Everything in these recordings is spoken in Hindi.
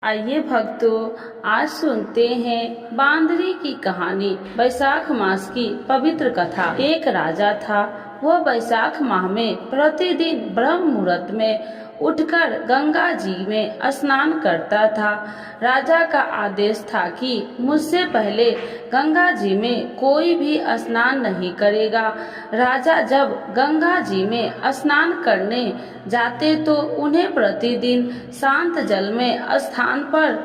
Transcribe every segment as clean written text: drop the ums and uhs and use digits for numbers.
आइए भक्तों, आज सुनते हैं बांदरी की कहानी। वैशाख मास की पवित्र कथा। एक राजा था। वह वैशाख माह में प्रतिदिन ब्रह्म मुहूर्त में उठकर गंगा जी में स्नान करता था। राजा का आदेश था कि मुझसे पहले गंगा जी में कोई भी स्नान नहीं करेगा। राजा जब गंगा जी में स्नान करने जाते तो उन्हें प्रतिदिन शांत जल में स्थान पर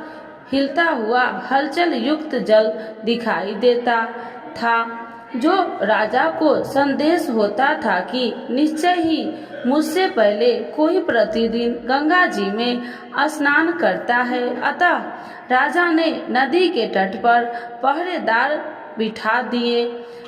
हिलता हुआ हलचल युक्त जल दिखाई देता था, जो राजा को संदेश होता था कि निश्चय ही मुझसे पहले कोई प्रतिदिन गंगा जी में स्नान करता है। अतः राजा ने नदी के तट पर पहरेदार बिठा दिए।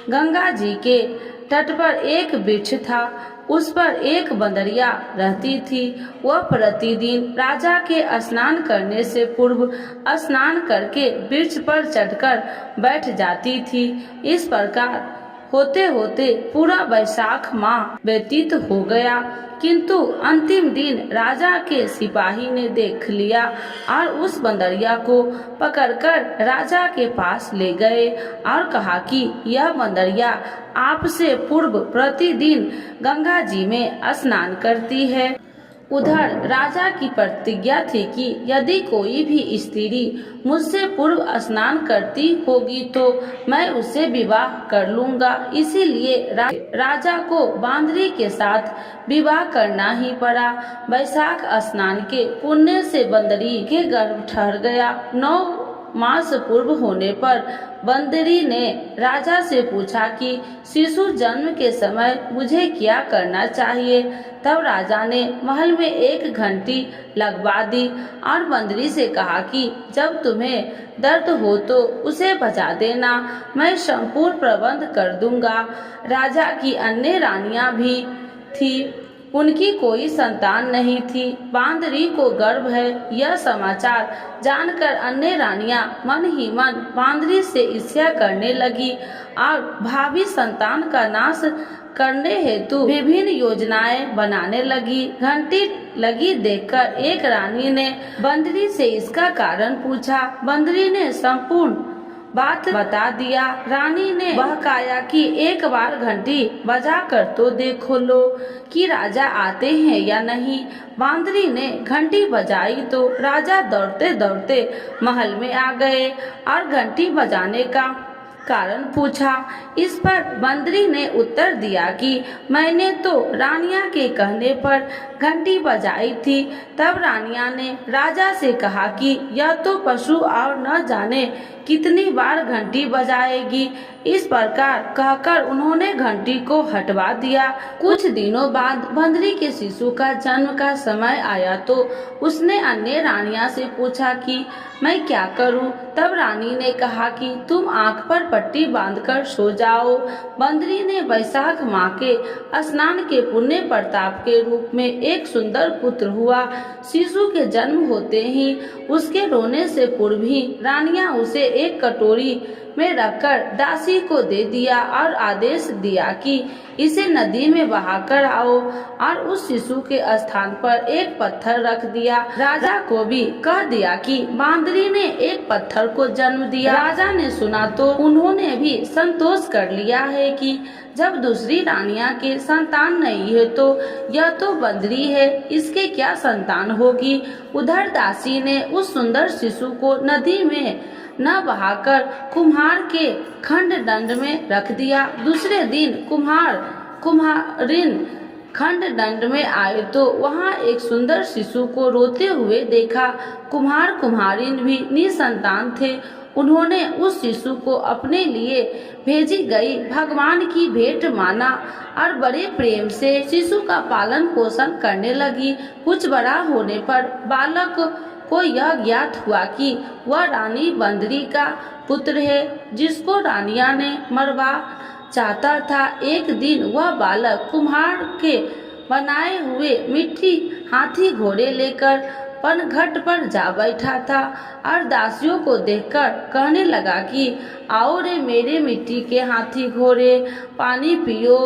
गंगा जी के तट पर एक वृक्ष था, उस पर एक बंदरिया रहती थी। वह प्रतिदिन राजा के स्नान करने से पूर्व स्नान करके वृक्ष पर चढ़कर बैठ जाती थी। इस प्रकार होते होते पूरा वैशाख माह व्यतीत हो गया, किंतु अंतिम दिन राजा के सिपाही ने देख लिया और उस बंदरिया को पकड़कर राजा के पास ले गए और कहा कि यह बंदरिया आपसे पूर्व प्रतिदिन गंगा जी में स्नान करती है। उधर राजा की प्रतिज्ञा थी कि यदि कोई भी स्त्री मुझसे पूर्व स्नान करती होगी तो मैं उससे विवाह कर लूंगा। इसीलिए राजा को बांदरी के साथ विवाह करना ही पड़ा। वैशाख स्नान के पुण्य से बंदरी के गर्भ ठहर गया। 9 मास पूर्व होने पर बंदरी ने राजा से पूछा कि शिशु जन्म के समय मुझे क्या करना चाहिए। तब राजा ने महल में एक घंटी लगवा दी और बंदरी से कहा कि जब तुम्हें दर्द हो तो उसे बजा देना, मैं संपूर्ण प्रबंध कर दूंगा। राजा की अन्य रानियां भी थी, उनकी कोई संतान नहीं थी। बांदरी को गर्भ है यह समाचार जानकर अन्य रानियां मन ही मन बांदरी से ईर्ष्या करने लगी और भावी संतान का नाश करने हेतु विभिन्न योजनाएं बनाने लगी। घंटी लगी देखकर एक रानी ने बंदरी से इसका कारण पूछा। बंदरी ने संपूर्ण बात बता दिया। रानी ने बहकाया कि एक बार घंटी बजा कर तो देखो लो कि राजा आते हैं या नहीं। बांदरी ने घंटी बजाई तो राजा दौड़ते दौड़ते महल में आ गए और घंटी बजाने का कारण पूछा। इस पर बंदरी ने उत्तर दिया कि मैंने तो रानिया के कहने पर घंटी बजाई थी। तब रानिया ने राजा से कहा कि यह तो पशु और न जाने कितनी बार घंटी बजाएगी। इस प्रकार कहकर उन्होंने घंटी को हटवा दिया। कुछ दिनों बाद बंदरी के शिशु का जन्म का समय आया तो उसने अन्य रानिया से पूछा कि मैं क्या करूं। तब रानी ने कहा कि तुम आंख पर पट्टी बांधकर सो जाओ। बंदरी ने वैशाख माह के स्नान के पुण्य प्रताप के रूप में एक सुंदर पुत्र हुआ। शिशु के जन्म होते ही उसके रोने से पूर्व ही रानियां उसे एक कटोरी में रखकर दासी को दे दिया और आदेश दिया कि इसे नदी में बहाकर आओ और उस शिशु के स्थान पर एक पत्थर रख दिया। राजा को भी कह दिया कि बांदरी ने एक पत्थर को जन्म दिया। राजा ने सुना तो उन्होंने भी संतोष कर लिया है कि जब दूसरी रानिया के संतान नहीं है तो यह तो बंदरी है, इसके क्या संतान होगी। उधर दासी ने उस सुंदर शिशु को नदी में न बहाकर कुम्हार के खंड दंड में रख दिया। दूसरे दिन कुम्हारिन खंड दंड में आए तो वहां एक सुंदर शिशु को रोते हुए देखा। कुम्हार कुम्हारिन भी निसंतान थे। उन्होंने उस शिशु को अपने लिए भेजी गई भगवान की भेंट माना और बड़े प्रेम से शिशु का पालन पोषण करने लगी। कुछ बड़ा होने पर बालक को यह ज्ञात हुआ कि वह रानी बंदरी का पुत्र है, जिसको रानिया ने मरवा चाहता था। एक दिन वह बालक कुम्हार के बनाए हुए मिट्टी हाथी घोड़े लेकर पनघट पर जा बैठा था और दासियों को देखकर कहने लगा कि आओ रे मेरे मिट्टी के हाथी घोड़े, पानी पियो।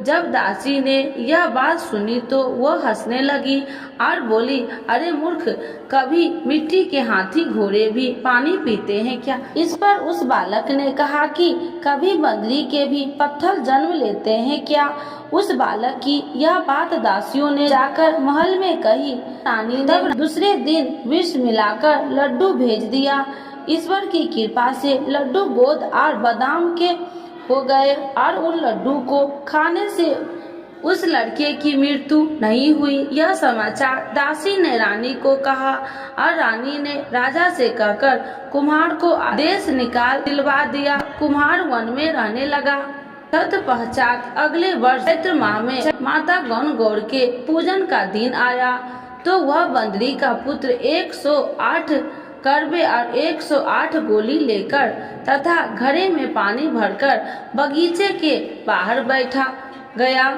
जब दासी ने यह बात सुनी तो वह हंसने लगी और बोली, अरे मूर्ख, कभी मिट्टी के हाथी घोड़े भी पानी पीते हैं क्या? इस पर उस बालक ने कहा कि कभी बंदरी के भी पत्थर जन्म लेते हैं क्या? उस बालक की यह बात दासियों ने जाकर महल में कही। रानी ने दूसरे दिन विष मिलाकर लड्डू भेज दिया। ईश्वर की कृपा से लड्डू गोद और बादाम के हो गए और उन लड्डू को खाने से उस लड़के की मृत्यु नहीं हुई। यह समाचार दासी ने रानी को कहा और रानी ने राजा से कहकर कुम्हार को आदेश निकाल दिलवा दिया। कुम्हार वन में रहने लगा। तत्पश्चात अगले वर्ष चैत्र माह में माता गणगौर के पूजन का दिन आया तो वह बंदरी का पुत्र 108 करबे और 108 गोली लेकर तथा घड़े में पानी भरकर बगीचे के बाहर बैठा गया।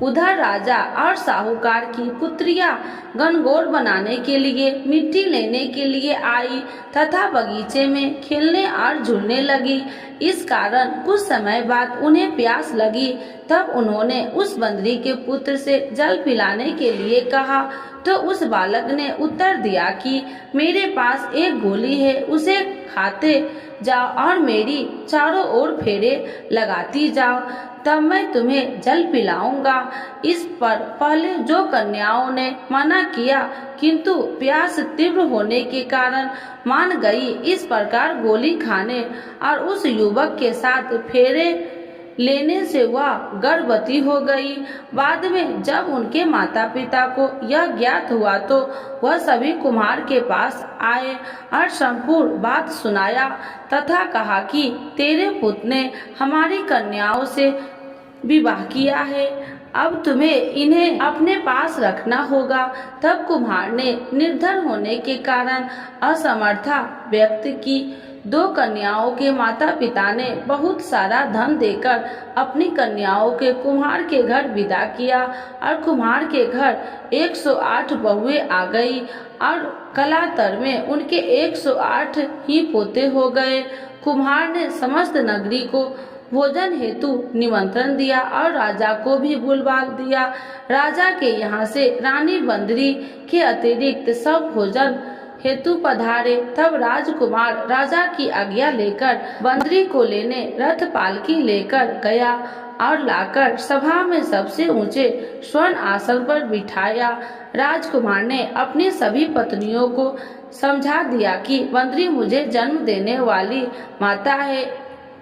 उधर राजा और साहूकार की पुत्रियां गणगौर बनाने के लिए मिट्टी लेने के लिए आई तथा बगीचे में खेलने और झूलने लगी। इस कारण कुछ समय बाद उन्हें प्यास लगी। तब उन्होंने उस बंदरी के पुत्र से जल पिलाने के लिए कहा तो उस बालक ने उत्तर दिया कि मेरे पास एक गोली है, उसे खाते जाओ और मेरी चारों ओर फेरे लगाती जाओ, तब मैं तुम्हें जल पिलाऊंगा। इस पर पहले जो कन्याओं ने मना किया किंतु प्यास तीव्र होने के कारण मान गई। इस प्रकार गोली खाने और उस युवक के साथ फेरे लेने से वह गर्भवती हो गई। बाद में जब उनके माता पिता को यह ज्ञात हुआ तो वह सभी कुम्हार के पास आए और संपूर्ण बात सुनाया तथा कहा कि तेरे पुत्र ने हमारी कन्याओं से विवाह किया है, अब तुम्हें इन्हें अपने पास रखना होगा। तब कुम्हार ने निर्धन होने के कारण असमर्था व्यक्त की। 2 कन्याओं के माता पिता ने बहुत सारा धन देकर अपनी कन्याओं के कुम्हार के घर विदा किया और कुम्हार के घर 108 बहुएं आ गई और कलातर में उनके 108 ही पोते हो गए। कुम्हार ने समस्त नगरी को भोजन हेतु निमंत्रण दिया और राजा को भी बुलवा दिया। राजा के यहाँ से रानी बंदरी के अतिरिक्त सब भोजन हेतु पधारे। तब राजकुमार राजा की आज्ञा लेकर बंदरी को लेने रथ पालकी लेकर गया और लाकर सभा में सबसे ऊंचे स्वर्ण आसन पर बिठाया। राजकुमार ने अपनी सभी पत्नियों को समझा दिया कि बंदरी मुझे जन्म देने वाली माता है।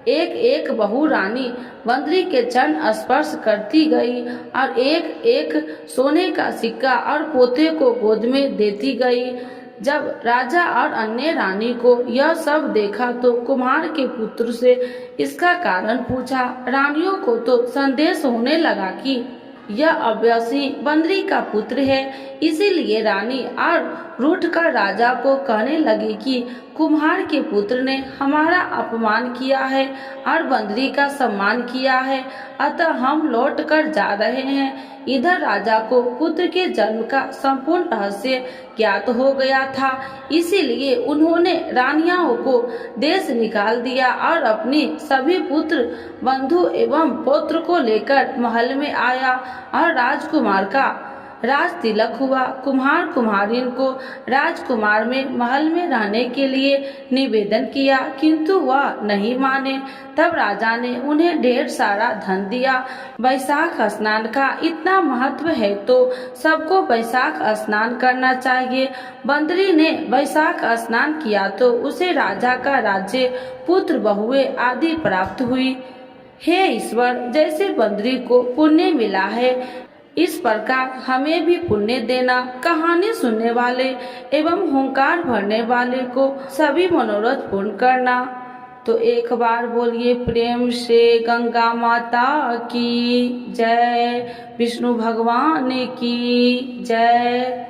एक एक बहू रानी बंदरी के चरण स्पर्श करती गई और एक एक सोने का सिक्का और पोते को गोद में देती गई। जब राजा और अन्य रानी को यह सब देखा तो कुम्हार के पुत्र से इसका कारण पूछा। रानियों को तो संदेश होने लगा कि यह अवश्य बंदरी का पुत्र है। इसीलिए रानी और रूठ कर राजा को कहने लगी कि कुम्हार के पुत्र ने हमारा अपमान किया है और बंदरी का सम्मान किया है, अतः हम लौट कर जा रहे हैं। इधर राजा को पुत्र के जन्म का संपूर्ण रहस्य ज्ञात हो गया था, इसीलिए उन्होंने रानियों को देश निकाल दिया और अपनी सभी पुत्र बंधु एवं पौत्र को लेकर महल में आया और राजकुमार का राज तिलक हुआ। कुम्हार कुम्हारिन को राजकुमार में महल में रहने के लिए निवेदन किया किंतु वह नहीं माने। तब राजा ने उन्हें ढेर सारा धन दिया। वैशाख स्नान का इतना महत्व है तो सबको वैशाख स्नान करना चाहिए। बंदरी ने वैशाख स्नान किया तो उसे राजा का राज्य, पुत्र, बहुएं आदि प्राप्त हुई। हे ईश्वर, जैसे बंदरी को पुण्य मिला है इस प्रकार हमें भी पुण्य देना। कहानी सुनने वाले एवं हुंकार भरने वाले को सभी मनोरथ पूर्ण करना। तो एक बार बोलिए प्रेम से गंगा माता की जय, विष्णु भगवान की जय।